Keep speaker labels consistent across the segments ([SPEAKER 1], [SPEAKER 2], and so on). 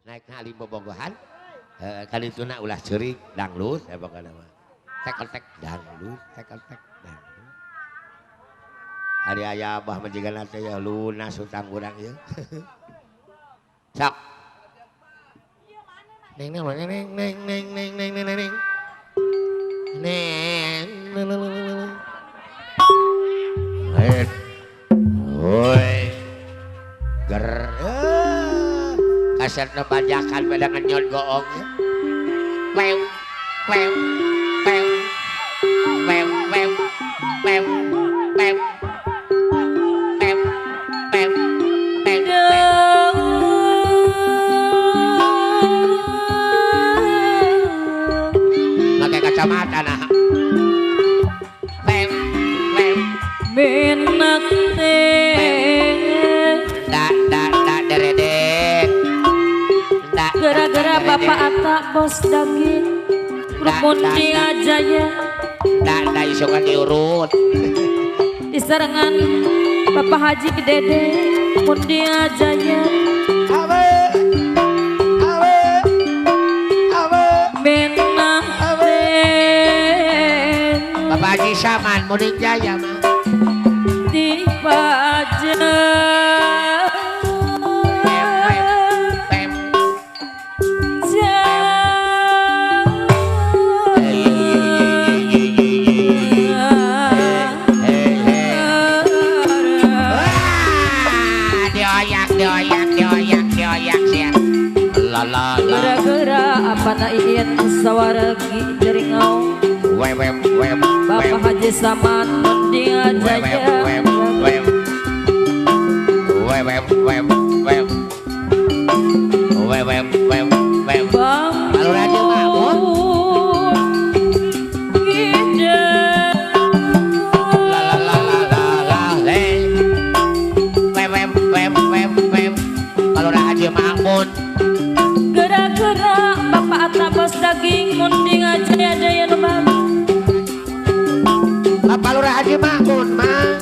[SPEAKER 1] naik kali bobogohan kali itu nak ulah cerik danglut saya bakal nama tek danglut hari ayah abah menjaga nanti ya lunas utang kurang ya sok neng neng neng neng neng neng neng neng neng neng neng woi ger kaset bajakan pada ngenyot goong pew pew pew pew pew pew pew pew pew pew pakai kacamata nah pew pew
[SPEAKER 2] benak gara-gara bapak Atta bos daging mundi aja ya
[SPEAKER 1] dah isokan diurut
[SPEAKER 2] diserangan bapak Haji Dede mundi aja ya benak
[SPEAKER 1] bapak Haji Saman mundi jaya mah
[SPEAKER 2] di pajak gara-gara apa naiin sawaragi jaringau bapak Haji Saman mending aja ya
[SPEAKER 1] kalau raja mabuk kalau raja mabuk
[SPEAKER 2] gara-gara bapak Atta bos daging mending aja ya daya lebar
[SPEAKER 1] apa lurah Haji Makmun mah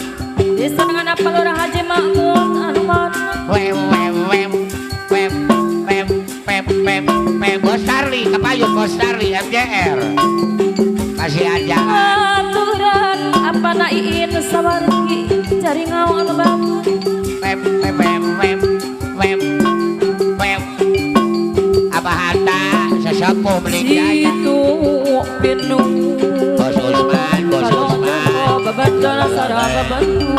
[SPEAKER 2] diserangan apa lurah Haji Makmun anuman
[SPEAKER 1] Bos Charlie kepayung Bos Charlie MJR kasih aja
[SPEAKER 2] aturan apa naiin sawargi cari ngawang lebar
[SPEAKER 1] apa Hatta sesepuh meninggal
[SPEAKER 2] itu binung
[SPEAKER 1] Bos Usman
[SPEAKER 2] babandana sarang bantu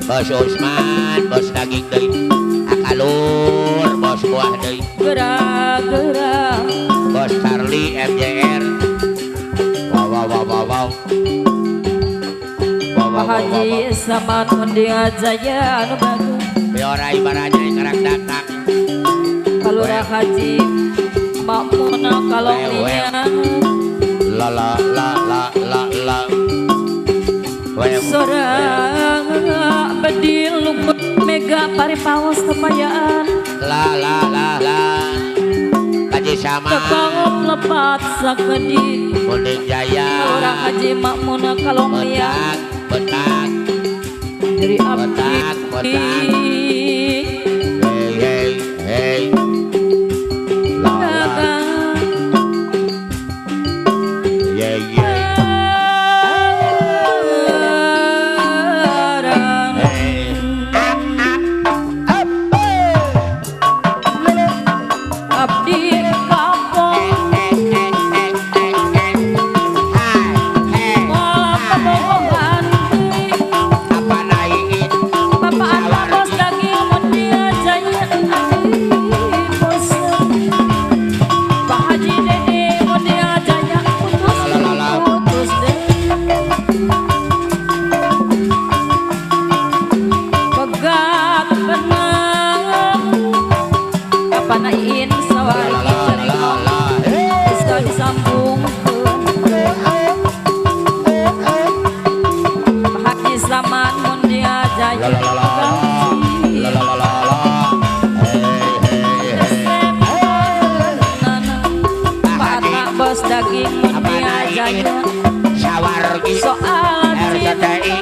[SPEAKER 1] Bos Usman bos daging deui akalur bos buah deui
[SPEAKER 2] gara-gara
[SPEAKER 1] Bos Charlie MJR wow
[SPEAKER 2] Pak Haji Saman mending aja ya anu bagus
[SPEAKER 1] biora ibaratnya yang kerang datang
[SPEAKER 2] kalurah Haji Makmun kalau niat
[SPEAKER 1] la
[SPEAKER 2] sorang bedil lumut mega paripawas kepayaan
[SPEAKER 1] la Haji Saman
[SPEAKER 2] kekangop lepat sakedi
[SPEAKER 1] Munding Jaya
[SPEAKER 2] kalurah Haji Makmun kalau niat
[SPEAKER 1] betak
[SPEAKER 2] dari abdi
[SPEAKER 1] hey
[SPEAKER 2] daging mending aja ya
[SPEAKER 1] sawargi
[SPEAKER 2] soal
[SPEAKER 1] RCTI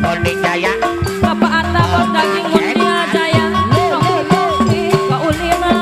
[SPEAKER 1] Munding Jaya
[SPEAKER 2] bapak Atta bos daging mending aja ya kaulina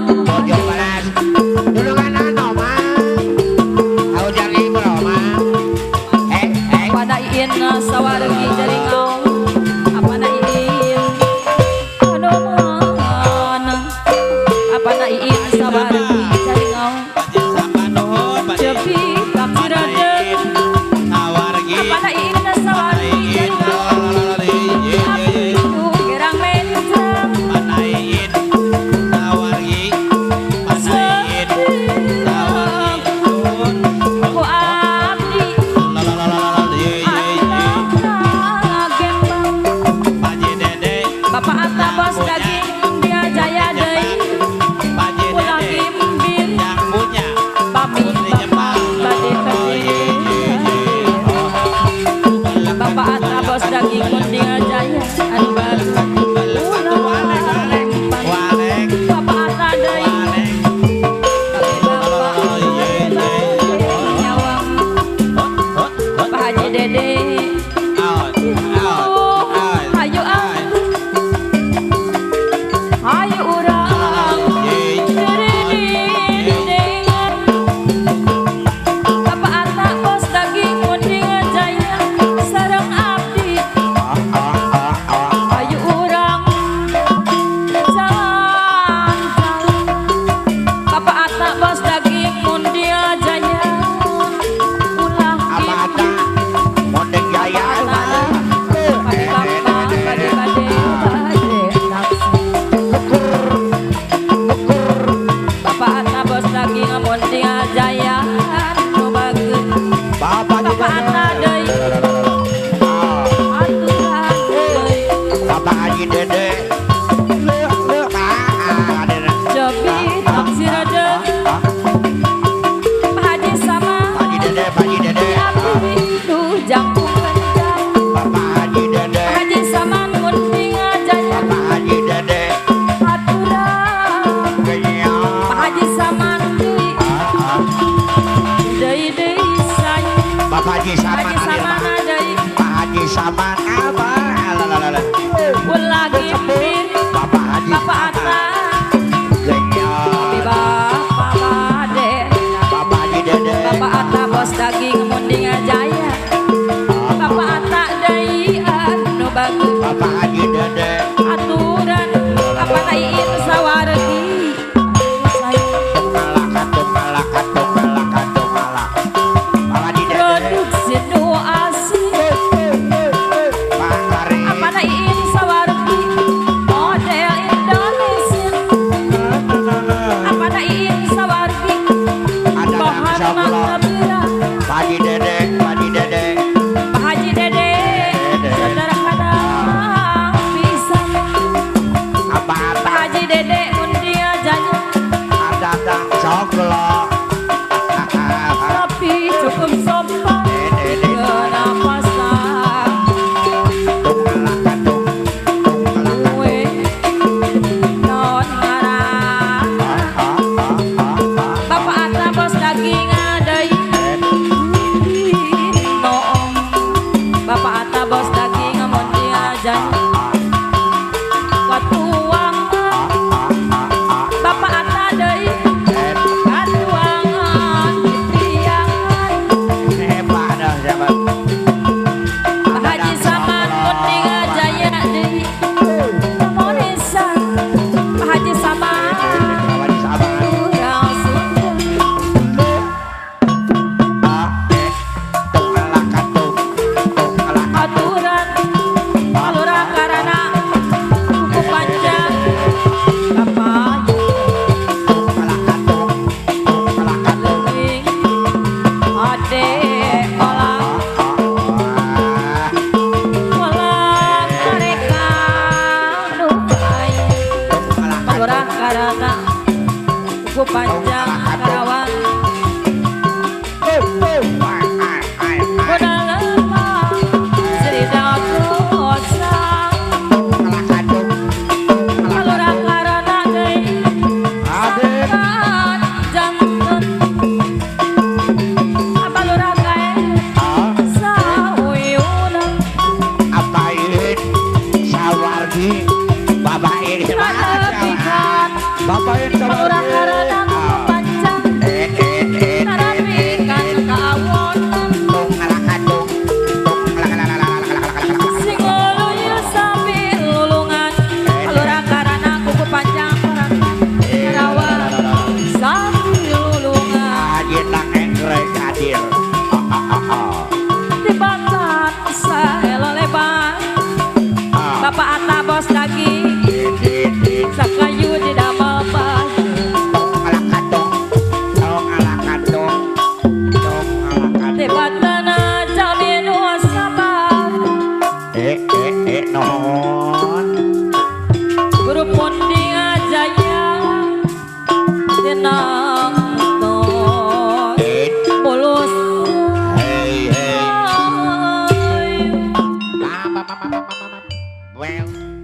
[SPEAKER 1] Bojo balas. Dulungan ano mang. Aku jangan ibro mang.
[SPEAKER 2] Apa na iin sawargi jaringaw. Apa na iin. Ano man. Apa na iin sawargi jaringaw. Jepi taksiraden. Apa na iin sawargi jaringaw. Apiku gerang mencang. Ku abdi Bapak Atta bos daging dia jaya deui ulah gimbir babi bapak bade bade Bapak Atta bos daging dia jaya anu baru ulah lempar Bapak Atta deui bapak nyawang Pak Haji Dede ayo ayo urang deringan Bapak Atta bos daging munding jaya sareng abdi ayo urang jalan Bapak Atta bos daging munding jaya ulah
[SPEAKER 1] Abata Mondeng Jaya
[SPEAKER 2] padi bapak padi bade naksi Bapak Atta bos daging munding jaya anu bageus
[SPEAKER 1] Bapak
[SPEAKER 2] Bapak Atta deui aturan deui
[SPEAKER 1] Bapak Haji Dede
[SPEAKER 2] Jobi taksiraden Pak Haji sama
[SPEAKER 1] Haji Dede Haji Dede
[SPEAKER 2] Abi tujang kencang
[SPEAKER 1] Bapak Haji Dede
[SPEAKER 2] Pak Haji sama munding jaya
[SPEAKER 1] Bapak Haji Dede
[SPEAKER 2] aturan
[SPEAKER 1] Kenyang
[SPEAKER 2] Pak Haji sama deui saya
[SPEAKER 1] Bapak Haji
[SPEAKER 2] Pak
[SPEAKER 1] Saman
[SPEAKER 2] Haji sama deui
[SPEAKER 1] Pak Haji Saman apa
[SPEAKER 2] ulah gimbir
[SPEAKER 1] Bapak Haji
[SPEAKER 2] Bapak Atta
[SPEAKER 1] Kenyang
[SPEAKER 2] Bapak bade
[SPEAKER 1] Bapak Haji Dede
[SPEAKER 2] Bapak Atta bos daging munding jaya Bapak Atta deui anu bagus
[SPEAKER 1] Bapak Haji Dede
[SPEAKER 2] aturan apa na iin sawargi
[SPEAKER 1] Malak Bapak Haji Dede
[SPEAKER 2] produksi nu asih
[SPEAKER 1] Pak Lari
[SPEAKER 2] apa na iin sawargi model Indonesia apa na iin sawargi
[SPEAKER 1] ada
[SPEAKER 2] bahan
[SPEAKER 1] Insya Allah
[SPEAKER 2] mangga
[SPEAKER 1] Pak Haji Dede Pak Haji Dede
[SPEAKER 2] Pak Haji Dede saudara kadang pisan
[SPEAKER 1] apa
[SPEAKER 2] Pak Haji Dede mundia jaya
[SPEAKER 1] ada coklat
[SPEAKER 2] tapi cukup sopan kenapa sang kue non ngarang Bapak Atta bos daging deui noong Bapak Atta bos daging munding jaya katuang Bapak Atta deui katuangan dipriangan
[SPEAKER 1] hebat dah siapa
[SPEAKER 2] Pak Haji Saman munding jaya deui Indonesia Pak Haji Saman
[SPEAKER 1] Bapak Haji Saman
[SPEAKER 2] urang Sunda aturan alura karana buku panjang kapayu leuwing ade olah mereka nuhai alura karana buku panjang karawan Kuda lemah cerita dosa alura karana deui sangat janten abalura kae sauyuna
[SPEAKER 1] Sawargi Bapak ini
[SPEAKER 2] Radepikan
[SPEAKER 1] Bapak ini
[SPEAKER 2] alura
[SPEAKER 1] Well.